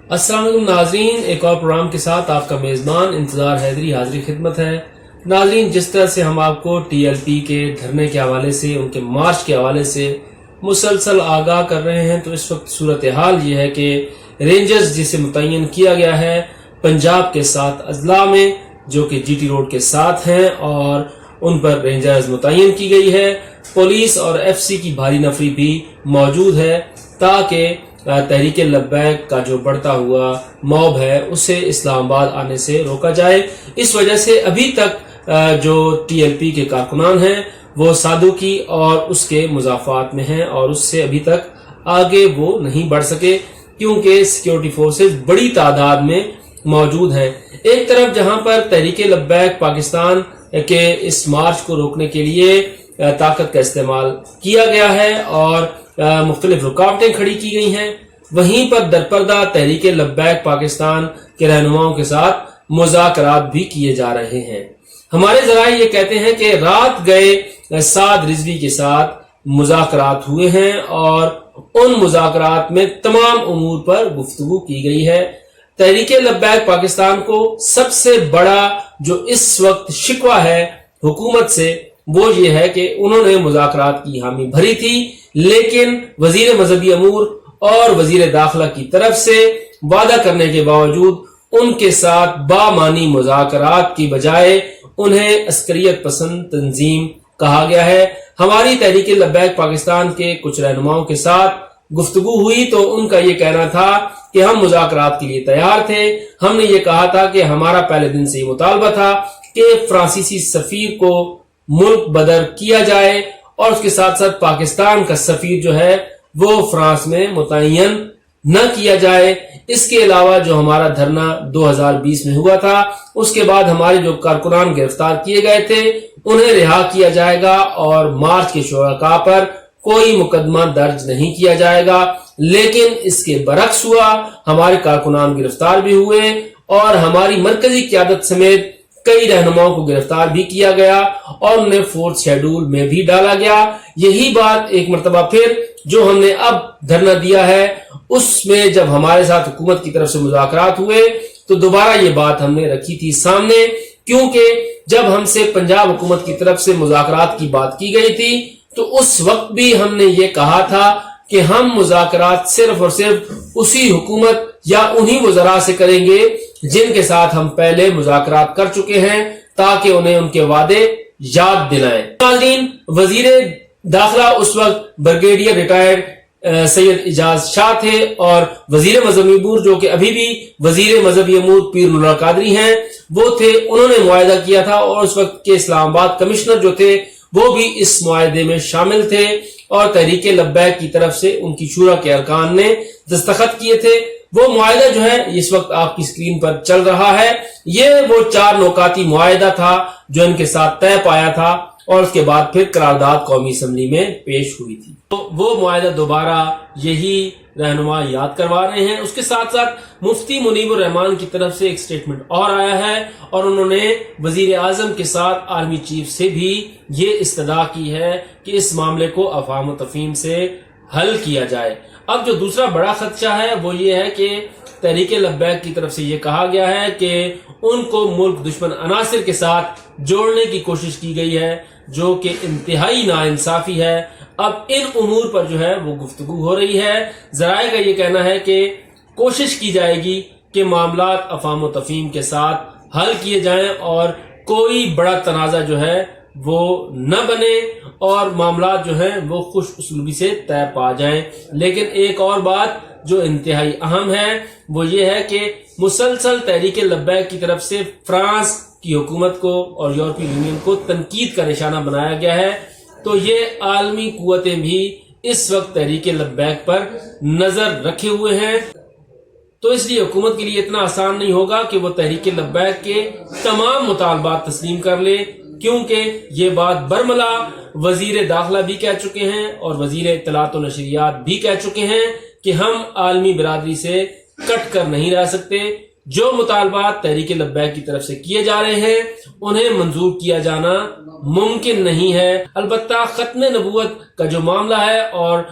अस्सलाम वालेकुम नाजरीन, एक और प्रोग्राम के साथ आपका मेज़बान इंतज़ार हैदरी हाजिर खिदमत है। नाजरीन, जिस तरह से हम आपको TLP के धरने के हवाले से, उनके मार्च के हवाले से मुसलसल आगाह कर रहे हैं, तो इस वक्त सूरत हाल ये है कि रेंजर्स जिसे मुतय्यन किया गया है पंजाब के 7 अजला में, जो कि GT रोड के साथ हैं, और उन पर रेंजर्स मुतय्यन की गई है। पुलिस और FC की भारी नफरी भी मौजूद है ताकि तहरीक लब्बैक का जो बढ़ता हुआ मॉब है उसे इस्लामाबाद आने से रोका जाए। इस वजह से अभी तक जो TLP के कारकुनान हैं वो सादुकी और उसके मुजाफात में हैं और उससे अभी तक आगे वो नहीं बढ़ सके, क्योंकि सिक्योरिटी फोर्सेस बड़ी तादाद में मौजूद हैं। एक तरफ जहां पर तहरीक लब्बैक पाकिस्तान के इस मार्च को रोकने के लिए ताकत का इस्तेमाल किया गया है और मुख्तलिफ रुकावटें खड़ी की गई हैं, वहीं पर दरपर्दा तहरीक लब्बैक पाकिस्तान के रहनुमाओं के साथ मुज़ाकरात भी किए जा रहे हैं। हमारे ज़राए ये कहते हैं कि रात गए साद रिजवी के साथ मुज़ाकरात हुए हैं और उन मुज़ाकरात में तमाम उमूर पर गुफ्तगू की गई है। तहरीक लब्बैक पाकिस्तान को सबसे बड़ा जो इस वक्त शिकवा है हुकूमत से वो ये है कि उन्होंने मुज़ाकरात की हामी भरी थी, लेकिन वजीर मजहबी अमूर और वजीर दाखिला की तरफ से वादा करने के बावजूद उनके साथ बामानी मुज़ाकरात की बजाय उन्हें अस्करियत पसंद तंजीम कहा गया है। हमारी तहरीक लब्बैक पाकिस्तान के कुछ रहनुमाओं के साथ गुफ्तगू हुई तो उनका ये कहना था कि हम मुज़ाकरात के लिए तैयार थे। हमने ये कहा था कि हमारा पहले दिन से ये मुतालबा था कि फ्रांसीसी सफीर को मुल्क बदर किया जाए और उसके साथ साथ पाकिस्तान का सफीर जो है वो फ्रांस में मुतय्यन न किया जाए। इसके अलावा जो हमारा धरना 2020 में हुआ था, उसके बाद हमारे जो कारकुनान गिरफ्तार किए गए थे उन्हें रिहा किया जाएगा और मार्च के शुरका पर कोई मुकदमा दर्ज नहीं किया जाएगा। लेकिन इसके बरक्स हुआ, हमारे कारकुनान गिरफ्तार भी हुए और हमारी मरकजी क़यादत समेत कई रहनुमाओं को गिरफ्तार भी किया गया और उन्हें फोर्थ शेड्यूल में भी डाला गया। यही बात एक मरतबा फिर जो हमने अब धरना दिया है उसमें जब हमारे साथ हुकूमत की तरफ से मुज़ाकरात हुए तो दोबारा ये बात हमने रखी थी सामने, क्योंकि जब हमसे पंजाब हुकूमत की तरफ से मुज़ाकरात की बात की गई थी तो उस वक्त भी हमने ये कहा था कि हम मुज़ाकरात सिर्फ और सिर्फ उसी हुकूमत या उन्हीं वज़रा से करेंगे जिनके साथ हम पहले मुज़ाकरात कर चुके हैं, ताकि उन्हें उनके वादे याद दिलाएं। नाज़रीन, वजीर दाखिला उस वक्त ब्रिगेडियर रिटायर्ड सैयद इजाज शाह थे और वजीर मजहबी अमूर जो कि अभी भी वजीर मजहबी अमूर पीर नुला कादरी हैं वो थे। उन्होंने मुआहदा किया था और उस वक्त के इस्लामाबाद कमिश्नर जो थे वो भी इस मुआहदे में शामिल थे और तहरीक लब्बैक की तरफ से उनकी शूरा के अरकान ने दस्तखत किए थे। वो मुआहदा जो है इस वक्त आपकी स्क्रीन पर चल रहा है, ये वो 4 नुकाती मुआहदा था जो इनके साथ तय पाया था और उसके बाद फिर करारदाद कौमी असम्बली में पेश हुई थी। तो वो मुआहदा दोबारा यही रहनुमा याद करवा रहे हैं। उसके साथ साथ मुफ्ती मुनीबुर रहमान की तरफ से एक स्टेटमेंट और आया है और उन्होंने वजीर आजम के साथ आर्मी चीफ से भी ये इस्तदा की है कि इस मामले को अफवाह व तफहीम से हल किया जाए। अब जो दूसरा बड़ा खदशा है वो ये है कि तहरीक लब्बैक की तरफ से ये कहा गया है कि उनको मुल्क दुश्मन अनासिर के साथ जोड़ने की कोशिश की गई है, जो कि इंतहाई नाइंसाफी है। अब इन उमूर पर जो है वो गुफ्तगू हो रही है। ज़राए का ये कहना है कि कोशिश की जाएगी कि मामलात अफवाह व तफहीम के साथ हल किए जाएं और कोई बड़ा तनाज़ा जो है वो न बने और मामलात जो हैं वो खुश उसलूबी से तय पा जाएं। लेकिन एक और बात जो इंतहाई अहम है वो ये है कि मुसलसल तहरीक लब्बैक की तरफ से फ्रांस की हुकूमत को और यूरोपीय यूनियन को तनकीद का निशाना बनाया गया है। तो ये आलमी कुव्वतें भी इस वक्त तहरीक लब्बैक पर नजर रखे हुए हैं। तो इसलिए हुकूमत के लिए इतना आसान नहीं होगा कि वो तहरीक लब्बैक के तमाम मुतालबात तस्लीम कर ले, क्योंकि ये बात बरमला वजीर दाखिला भी कह चुके हैं और वजीर इत्तलात व नशरियात भी कह चुके हैं कि हम आलमी बिरादरी से कट कर नहीं रह सकते, جو مطالبات تحریک لبیک کی طرف سے کیے جا رہے ہیں انہیں منظور کیا جانا ممکن نہیں ہے۔ البتہ ختم نبوت کا جو معاملہ ہے اور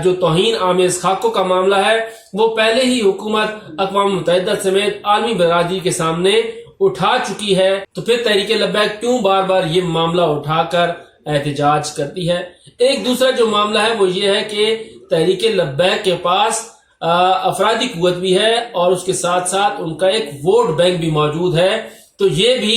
جو توہین آمیز خاکوں کا معاملہ ہے وہ پہلے ہی حکومت اقوام متحدہ سمیت عالمی برادری کے سامنے اٹھا چکی ہے، تو پھر تحریک لبیک کیوں بار بار یہ معاملہ اٹھا کر احتجاج کرتی ہے؟ ایک دوسرا جو معاملہ ہے وہ یہ ہے کہ تحریک لبیک کے پاس افرادی قوت بھی ہے اور اس کے ساتھ ساتھ ان کا ایک ووٹ بینک بھی موجود ہے، تو یہ بھی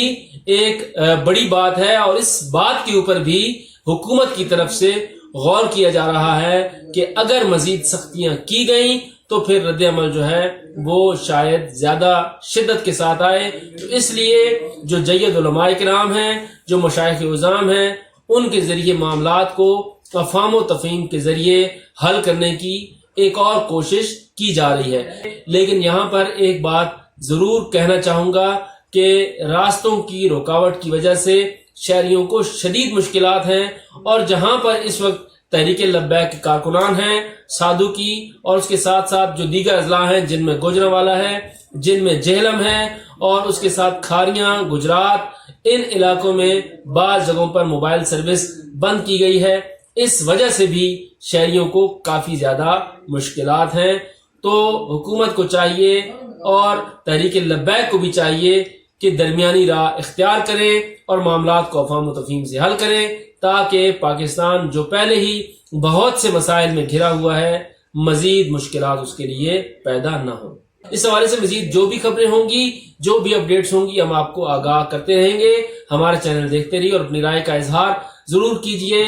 ایک بڑی بات ہے اور اس بات کے اوپر بھی حکومت کی طرف سے غور کیا جا رہا ہے کہ اگر مزید سختیاں کی گئیں تو پھر رد عمل جو ہے وہ شاید زیادہ شدت کے ساتھ آئے۔ تو اس لیے جو جید علماء کرام ہیں، جو مشائخ عظام ہیں، ان کے ذریعے معاملات کو افہام و تفہیم کے ذریعے حل کرنے کی ایک اور کوشش کی جا رہی ہے۔ لیکن یہاں پر ایک بات ضرور کہنا چاہوں گا کہ راستوں کی رکاوٹ کی وجہ سے شہریوں کو شدید مشکلات ہیں، اور جہاں پر اس وقت تحریک لبیک کے کارکنان ہیں، سادھو کی اور اس کے ساتھ ساتھ جو دیگر اضلاع ہیں جن میں گوجرانوالا ہے، جن میں جہلم ہے اور اس کے ساتھ کھاریاں، گجرات، ان علاقوں میں بعض جگہوں پر موبائل سروس بند کی گئی ہے، اس وجہ سے بھی شہریوں کو کافی زیادہ مشکلات ہیں۔ تو حکومت کو چاہیے اور تحریک لبیک کو بھی چاہیے کہ درمیانی راہ اختیار کریں اور معاملات کو افہام و تفہیم سے حل کریں، تاکہ پاکستان جو پہلے ہی بہت سے مسائل میں گھرا ہوا ہے مزید مشکلات اس کے لیے پیدا نہ ہوں۔ اس حوالے سے مزید جو بھی خبریں ہوں گی، جو بھی اپڈیٹس ہوں گی، ہم آپ کو آگاہ کرتے رہیں گے۔ ہمارا چینل دیکھتے رہیے اور اپنی رائے کا اظہار ضرور کیجیے۔